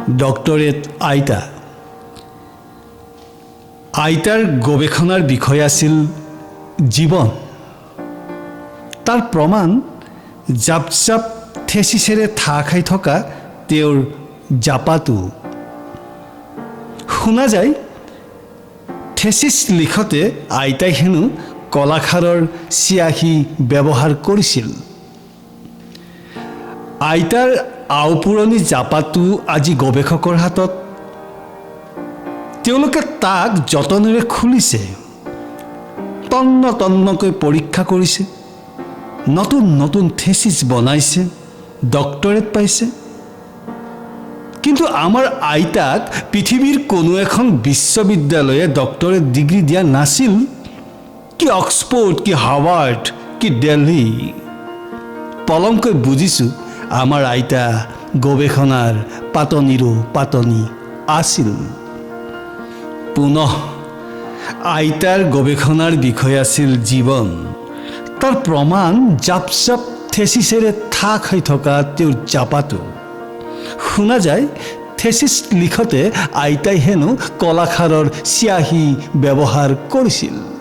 Doctorate আইতা। আইতাৰ গৱেষণাৰ বিষয় আছিল জীৱন। তাৰ প্ৰমাণ জাপ জাপ থেচিছেৰে ঠাহ খাই থকা তেওঁৰ জাপাটো। শুনা যায় থেচিছ লিখোঁতে আইতাই হেনো কলাখাৰৰ চিয়াহী ব্যৱহাৰ কৰিছিল। আইতাৰ আওপুৰণি জাপাটো আজি গৱেষকৰ হাতত। তেওঁলোকে তাক যতনেৰে খুলিছে, তন্ন তন্নকৈ পৰীক্ষা কৰিছে, নতুন নতুন থেচিছ বনাইছে, ডক্টৰেট পাইছে। কিন্তু আমাৰ আইতাক পৃথিৱীৰ কোনো এখন বিশ্ববিদ্যালয়ে ডক্টৰেট ডিগ্ৰী দিয়া নাছিল। কি অক্সফোৰ্ড, কি হাৰ্ভাৰ্ড, কি দিল্লী। পলমকৈ বুজিছোঁ আমাৰ আইতা গৱেষণাৰ পাতনিৰো পাতনি আছিল। পুনঃ আইতাৰ গৱেষণাৰ বিষয় আছিল জীৱন। তাৰ প্ৰমাণ জাপ জাপ থেচিছেৰে ঠাহ খাই থকা তেওঁৰ জাপাটো। শুনা যায় থেচিছ লিখোঁতে আইতাই হেনো কলাখাৰৰ চিয়াহী ব্যৱহাৰ কৰিছিল।